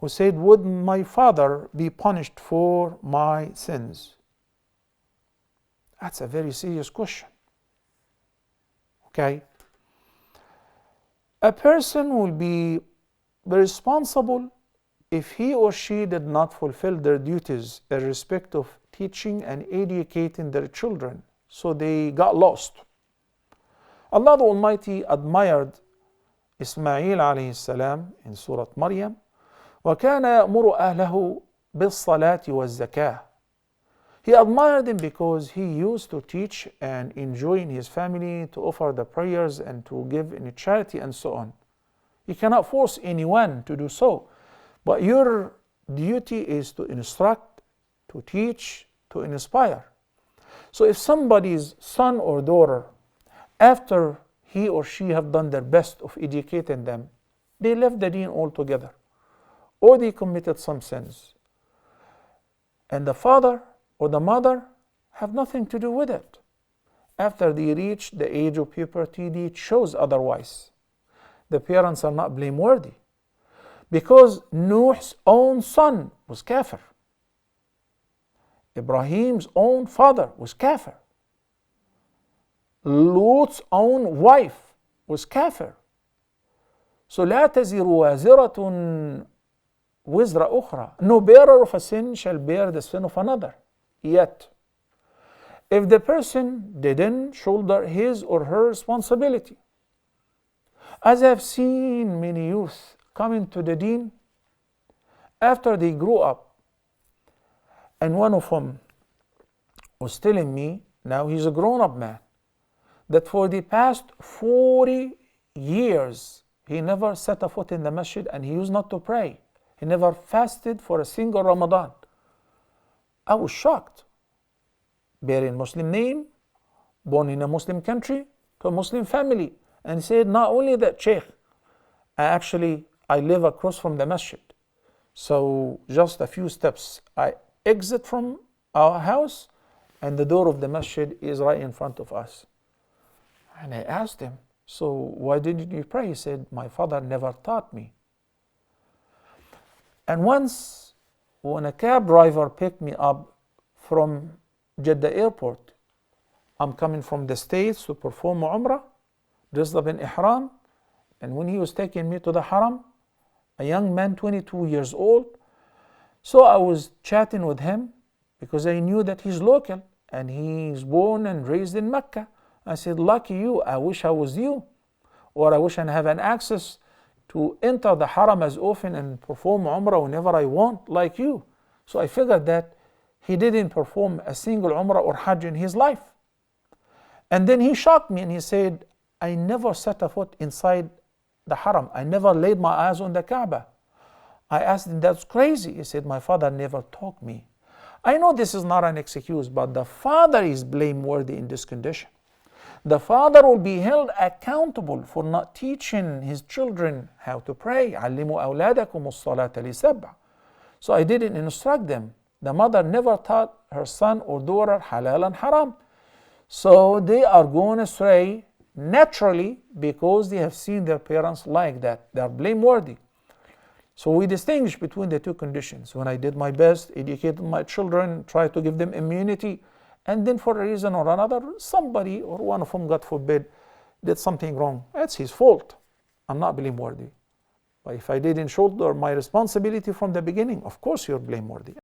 who said, would my father be punished for my sins? That's a very serious question. Okay? A person will be responsible if he or she did not fulfill their duties in respect of teaching and educating their children, so they got lost. Allah the Almighty admired Ismail alayhi salam in Surah Maryam, وَكَانَ يَأْمُرُ أَهْلَهُ بِالصَّلَاةِ وَالزَّكَاةِ. He admired him because he used to teach and enjoy in his family, to offer the prayers and to give in charity and so on. You cannot force anyone to do so, but your duty is to instruct, to teach, to inspire. So if somebody's son or daughter, after he or she have done their best of educating them, they left the deen altogether, or they committed some sins, and the father or the mother have nothing to do with it, after they reach the age of puberty, it shows otherwise. The parents are not blameworthy, because Nuh's own son was kafir. Ibrahim's own father was kafir. Lut's own wife was kafir. So لا تزر وازرة وزر أخرى. No bearer of a sin shall bear the sin of another. Yet, if the person didn't shoulder his or her responsibility, as I've seen many youth coming to the deen after they grew up, and one of them was telling me, now he's a grown-up man, that for the past 40 years he never set a foot in the masjid and he used not to pray. He never fasted for a single Ramadan. I was shocked. Bearing Muslim name, born in a Muslim country, to a Muslim family. And he said, not only that, Sheikh, I live across from the masjid. So just a few steps, I exit from our house and the door of the masjid is right in front of us. And I asked him, so why didn't you pray? He said, my father never taught me. And once, when a cab driver picked me up from Jeddah airport, I'm coming from the States to perform Umrah, dressed up in Ihram, and when he was taking me to the Haram, a young man, 22 years old, so I was chatting with him because I knew that he's local and he's born and raised in Mecca. I said, lucky you, I wish I was you, or I wish I have an access to enter the Haram as often and perform Umrah whenever I want, like you. So I figured that he didn't perform a single Umrah or Hajj in his life. And then he shocked me and he said, I never set a foot inside the Haram. I never laid my eyes on the Kaaba. I asked him, that's crazy. He said, my father never taught me. I know this is not an excuse, but the father is blameworthy in this condition. The father will be held accountable for not teaching his children how to pray. علموا أولادكم الصلاة لسبع. So I didn't instruct them. The mother never taught her son or daughter halal and haram. So they are going astray naturally because they have seen their parents like that. They are blameworthy. So we distinguish between the two conditions. When I did my best, educated my children, tried to give them immunity, and then for a reason or another, somebody or one of them, God forbid, did something wrong. That's his fault. I'm not blameworthy. But if I didn't shoulder my responsibility from the beginning, of course you're blameworthy.